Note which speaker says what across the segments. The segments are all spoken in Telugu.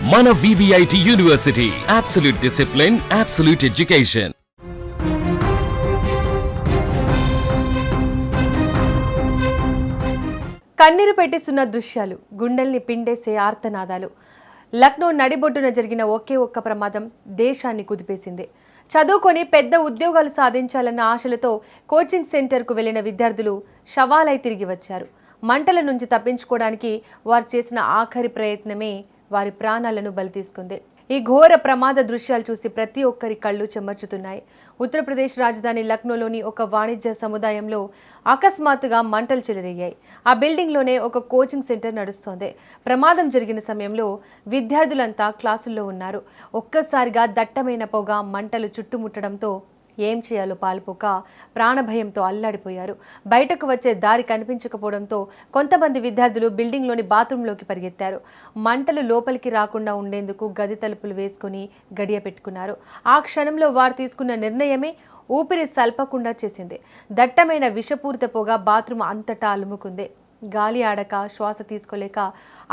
Speaker 1: మన VVIT university, absolute discipline, absolute education.
Speaker 2: కన్నీరు పెట్టిస్తున్న దృశ్యాలు, గుండెల్ని పిండేసే ఆర్తనాదాలు. లక్నో నడిబొడ్డున జరిగిన ఒకే ఒక్క ప్రమాదం దేశాన్ని కుదిపేసింది. చదువుకొని పెద్ద ఉద్యోగాలు సాధించాలన్న ఆశలతో కోచింగ్ సెంటర్కు వెళ్లిన విద్యార్థులు శవాలై తిరిగి వచ్చారు. మంటల నుంచి తప్పించుకోవడానికి వారు చేసిన ఆఖరి ప్రయత్నమే వారి ప్రాణాలను బలి తీసుకుంది. ఈ ఘోర ప్రమాద దృశ్యాలు చూసి ప్రతి ఒక్కరి కళ్ళు చెమర్చుతున్నాయి. ఉత్తరప్రదేశ్ రాజధాని లక్నోలోని ఒక వాణిజ్య సముదాయంలో అకస్మాత్తుగా మంటలు చెలరేగాయి. ఆ బిల్డింగ్లోనే ఒక కోచింగ్ సెంటర్ నడుస్తోంది. ప్రమాదం జరిగిన సమయంలో విద్యార్థులంతా క్లాసుల్లో ఉన్నారు. ఒక్కసారిగా దట్టమైన పొగ, మంటలు చుట్టుముట్టడంతో ఏం చేయాలో పాలుపోక ప్రాణభయంతో అల్లాడిపోయారు. బయటకు వచ్చే దారి కనిపించకపోవడంతో కొంతమంది విద్యార్థులు బిల్డింగ్లోని బాత్రూంలోకి పరిగెత్తారు. మంటలు లోపలికి రాకుండా ఉండేందుకు గది తలుపులు వేసుకుని గడియ పెట్టుకున్నారు. ఆ క్షణంలో వారు తీసుకున్న నిర్ణయమే ఊపిరి సల్పకుండా చేసింది. దట్టమైన విషపూరిత పొగ బాత్రూమ్ అంతటా అలుముకుంది. గాలి ఆడక, శ్వాస తీసుకోలేక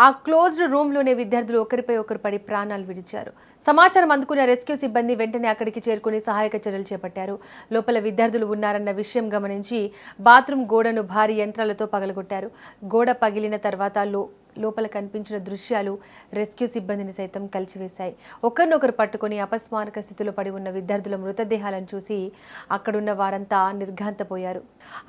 Speaker 2: ఆ క్లోజ్డ్ రూమ్లోనే విద్యార్థులు ఒకరిపై ఒకరు పడి ప్రాణాలు విడిచారు. సమాచారం అందుకున్న రెస్క్యూ సిబ్బంది వెంటనే అక్కడికి చేరుకుని సహాయక చర్యలు చేపట్టారు. లోపల విద్యార్థులు ఉన్నారన్న విషయం గమనించి బాత్రూమ్ గోడను భారీ యంత్రాలతో పగలగొట్టారు. గోడ పగిలిన తర్వాత లోపల కనిపించిన దృశ్యాలు రెస్క్యూ సిబ్బందిని సైతం కలిచివేశాయి. ఒకరినొకరు పట్టుకుని అపస్మారక స్థితిలో పడి ఉన్న విద్యార్థుల మృతదేహాలను చూసి అక్కడున్న వారంతా నిర్ఘాంతపోయారు.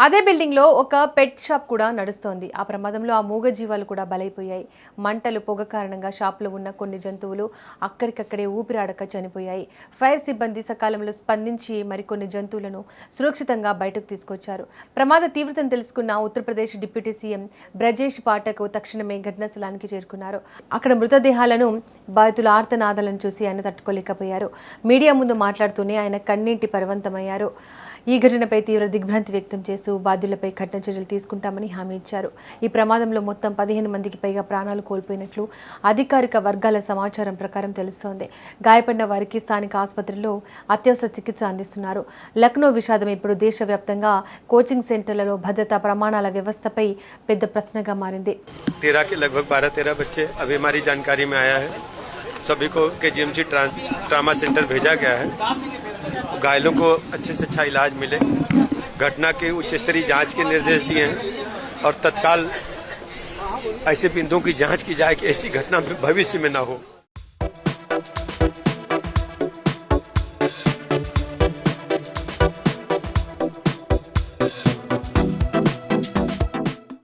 Speaker 2: అదే బిల్డింగ్లో ఒక పెట్ షాప్ కూడా నడుస్తోంది. ఆ ప్రమాదంలో ఆ మూగ జీవాలు కూడా బలైపోయాయి. మంటలు, పొగ కారణంగా షాప్లో ఉన్న కొన్ని జంతువులు అక్కడికక్కడే ఊపిరాడక చనిపోయాయి. ఫైర్ సిబ్బంది సకాలంలో స్పందించి మరికొన్ని జంతువులను సురక్షితంగా బయటకు తీసుకొచ్చారు. ప్రమాద తీవ్రతను తెలుసుకున్న ఉత్తరప్రదేశ్ డిప్యూటీ సీఎం బ్రజేష్ పాఠక్ తక్షణమే స్థలానికి చేరుకున్నారు. అక్కడ మృతదేహాలను, బాధితుల ఆర్తనాదాలను చూసి ఆయన తట్టుకోలేకపోయారు. మీడియా ముందు మాట్లాడుతూనే ఆయన కన్నీటి పర్వంతమయ్యారు. ఈ ఘటనపై తీవ్ర దిగ్భ్రాంతి వ్యక్తం చేస్తూ బాధ్యులపై కఠిన చర్యలు తీసుకుంటామని హామీ ఇచ్చారు. ఈ ప్రమాదంలో మొత్తం 15 మందికి పైగా ప్రాణాలు కోల్పోయినట్లు అధికారిక వర్గాల సమాచారం ప్రకారం తెలుస్తోంది. గాయపడిన వారికి స్థానిక ఆసుపత్రిలో అత్యవసర చికిత్స అందిస్తున్నారు. లక్నో విషాదం ఇప్పుడు దేశవ్యాప్తంగా కోచింగ్ సెంటర్లలో భద్రతా ప్రమాణాల వ్యవస్థపై పెద్ద ప్రశ్నగా మారింది.
Speaker 3: 13 के लगभग 12-13 बच्चे अभी हमारी जानकारी में आया है। सभी को KGMC ट्रामा सेंटर भेजा गया है। घायलों को अच्छे से अच्छा इलाज मिले। घटना के उच्च स्तरीय जांच के निर्देश दिए हैं और तत्काल ऐसे बिंदुओं की जांच की जाए कि ऐसी घटना भविष्य में न हो।